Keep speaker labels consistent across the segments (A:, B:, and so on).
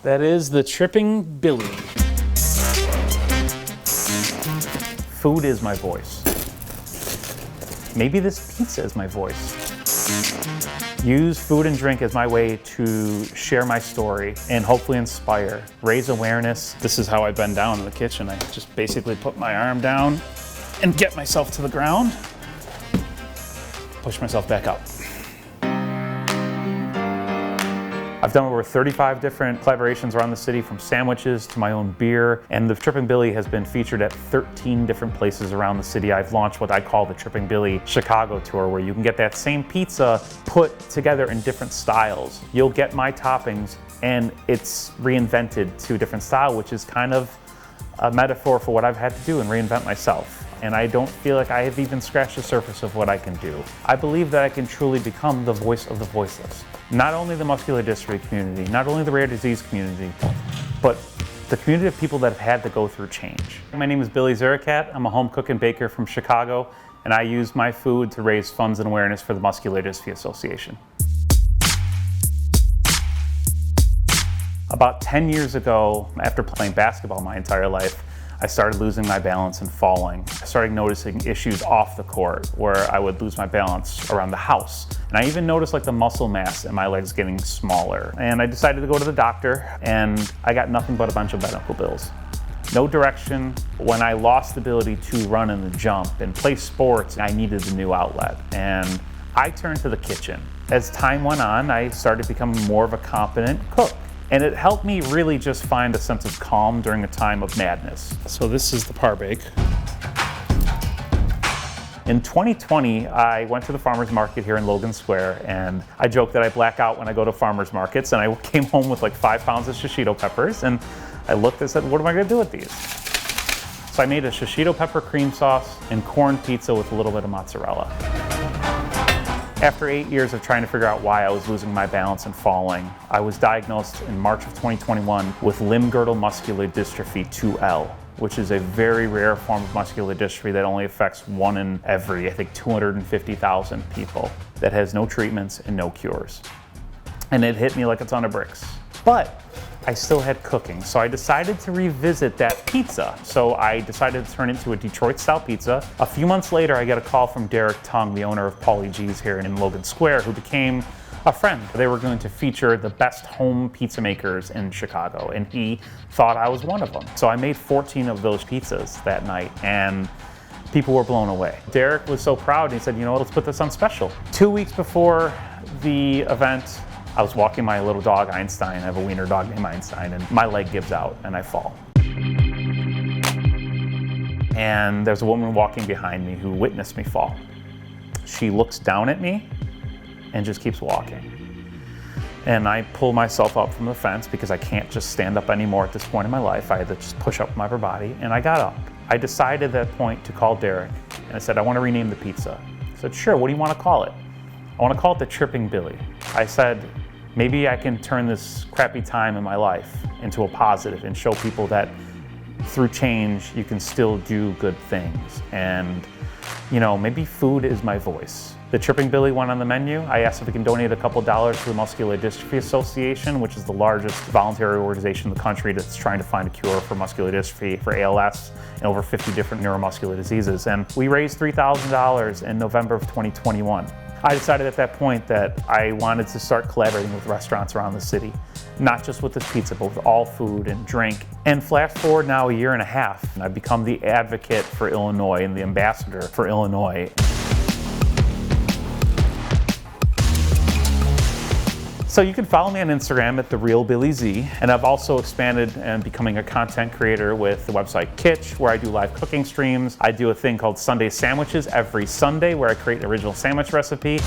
A: That is the Tripping Billy. Food is my voice. Maybe this pizza is my voice. Use food and drink as my way to share my story and hopefully inspire, raise awareness. This is how I bend down in the kitchen. I just basically put my arm down and get myself to the ground, push myself back up. I've done over 35 different collaborations around the city, from sandwiches to my own beer, and the Tripping Billy has been featured at 13 different places around the city. I've launched what I call the Tripping Billy Chicago Tour, where you can get that same pizza put together in different styles. You'll get my toppings, and it's reinvented to a different style, which is kind of a metaphor for what I've had to do and reinvent myself. And I don't feel like I have even scratched the surface of what I can do. I believe that I can truly become the voice of the voiceless. Not only the muscular dystrophy community, not only the rare disease community, but the community of people that have had to go through change. My name is Billy Zureikat. I'm a home cook and baker from Chicago, and I use my food to raise funds and awareness for the Muscular Dystrophy Association. About 10 years ago, after playing basketball my entire life, I started losing my balance and falling. I started noticing issues off the court where I would lose my balance around the house. And I even noticed like the muscle mass in my legs getting smaller. And I decided to go to the doctor, and I got nothing but a bunch of medical bills. No direction. When I lost the ability to run and jump and play sports, I needed a new outlet. And I turned to the kitchen. As time went on, I started becoming more of a competent cook. And it helped me really just find a sense of calm during a time of madness. So this is the par bake. In 2020, I went to the farmer's market here in Logan Square, and I joke that I black out when I go to farmer's markets, and I came home with like 5 pounds of shishito peppers, and I looked and said, what am I gonna do with these? So I made a shishito pepper cream sauce and corn pizza with a little bit of mozzarella. After 8 years of trying to figure out why I was losing my balance and falling, I was diagnosed in March of 2021 with limb-girdle muscular dystrophy 2L, which is a very rare form of muscular dystrophy that only affects 1 in every, I think, 250,000 people, that has no treatments and no cures. And it hit me like a ton of bricks. But I still had cooking, so I decided to revisit that pizza. So I decided to turn it into a Detroit-style pizza. A few months later, I get a call from Derek Tung, the owner of Paulie G's here in Logan Square, who became a friend. They were going to feature the best home pizza makers in Chicago, and he thought I was one of them. So I made 14 of those pizzas that night, and people were blown away. Derek was so proud, he said, you know what, let's put this on special. 2 weeks before the event, I was walking my little dog, Einstein. I have a wiener dog named Einstein, and my leg gives out and I fall. And there's a woman walking behind me who witnessed me fall. She looks down at me and just keeps walking. And I pull myself up from the fence because I can't just stand up anymore at this point in my life. I had to just push up my upper body, and I got up. I decided at that point to call Derek, and I said, I want to rename the pizza. He said, sure, what do you want to call it? I want to call it the Tripping Billy. I said, maybe I can turn this crappy time in my life into a positive and show people that through change, you can still do good things. And, you know, maybe food is my voice. The Tripping Billy went on the menu. I asked if we can donate a couple dollars to the Muscular Dystrophy Association, which is the largest voluntary organization in the country that's trying to find a cure for muscular dystrophy, for ALS, and over 50 different neuromuscular diseases. And we raised $3,000 in November of 2021. I decided at that point that I wanted to start collaborating with restaurants around the city, not just with this pizza, but with all food and drink. And flash forward now 1.5 years, and I've become the advocate for Illinois and the ambassador for Illinois. So you can follow me on Instagram at @TheRealBillyZ, and I've also expanded and becoming a content creator with the website Kitch, where I do live cooking streams. I do a thing called Sunday Sandwiches every Sunday, where I create an original sandwich recipe.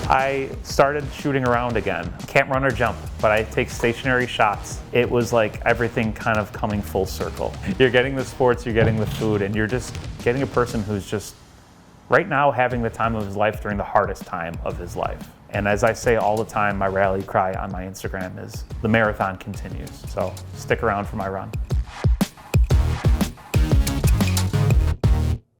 A: I started shooting around again. Can't run or jump, but I take stationary shots. It was like everything kind of coming full circle. You're getting the sports, you're getting the food, and you're just getting a person who's just right now having the time of his life during the hardest time of his life. And as I say all the time, my rally cry on my Instagram is, the marathon continues. So stick around for my run.